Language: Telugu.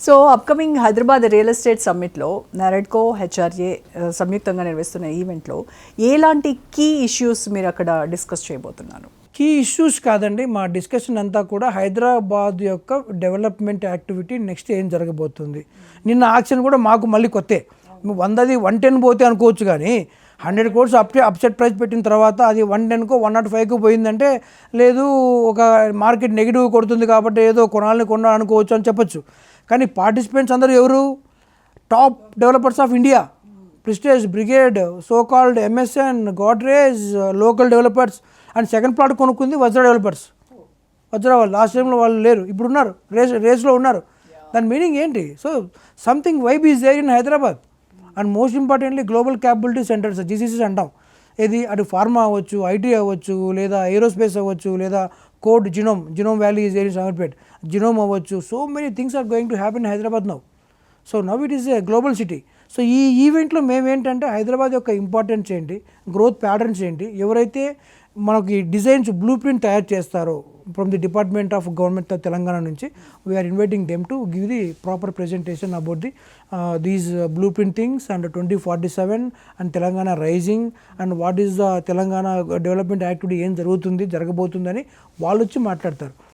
So upcoming Hyderabad real estate సమ్మిట్లో నారెడ్కో హెచ్ఆర్ఏ సంయుక్తంగా నిర్వహిస్తున్న ఈవెంట్లో ఎలాంటి కీ ఇష్యూస్ మీరు అక్కడ డిస్కస్ చేయబోతున్నారు? కీ ఇష్యూస్ కాదండి, మా డిస్కషన్ అంతా కూడా హైదరాబాద్ యొక్క డెవలప్మెంట్ యాక్టివిటీ నెక్స్ట్ ఏం జరగబోతుంది. నిన్న ఆక్షన్ కూడా మాకు మళ్ళీ కొత్తే, 100ది 110 పోతే అనుకోవచ్చు, కానీ 100 crores అప్సెట్ ప్రైస్ పెట్టిన తర్వాత అది 110కో 105కో పోయిందంటే లేదు, ఒక మార్కెట్ నెగిటివ్ కొడుతుంది కాబట్టి ఏదో కొనాలని అనుకోవచ్చు అని చెప్పొచ్చు. కానీ పార్టిసిపెంట్స్ అందరూ ఎవరు? Top developers of India, Prestige, Brigade, so called MSN, Godrej, local developers. And second plot కొనుక్కుంది వజ్రా డెవలపర్స్. వజ్రా వాళ్ళు లాస్ట్ టైంలో వాళ్ళు లేరు, ఇప్పుడు ఉన్నారు, రేస్లో ఉన్నారు. దాని మీనింగ్ ఏంటి? So something vibe is there in Hyderabad. And most importantly global capability centres, GCCs అంటాం. ఇది అటు ఫార్మా అవ్వచ్చు, ఐటీ అవ్వచ్చు, లేదా ఏరోస్పేస్ అవ్వచ్చు, లేదా code Genome Valley is there in Shamirpet, Genome అవ్వచ్చు. So many things are going to happen in Hyderabad now. So now it is a global city. So ఈ ఈవెంట్లో మేమేంటంటే హైదరాబాద్ యొక్క ఇంపార్టెన్స్ ఏంటి, గ్రోత్ ప్యాటర్న్స్ ఏంటి, ఎవరైతే మనకి డిజైన్స్ బ్లూ ప్రింట్ తయారు చేస్తారో from the department of government of Telangana నుంచి, we are inviting them to give the proper presentation about the these blueprint things and 2047 and Telangana rising and what is the Telangana development activity ఏం జరగబోతుందని వాళ్ళు వచ్చి మాట్లాడతారు.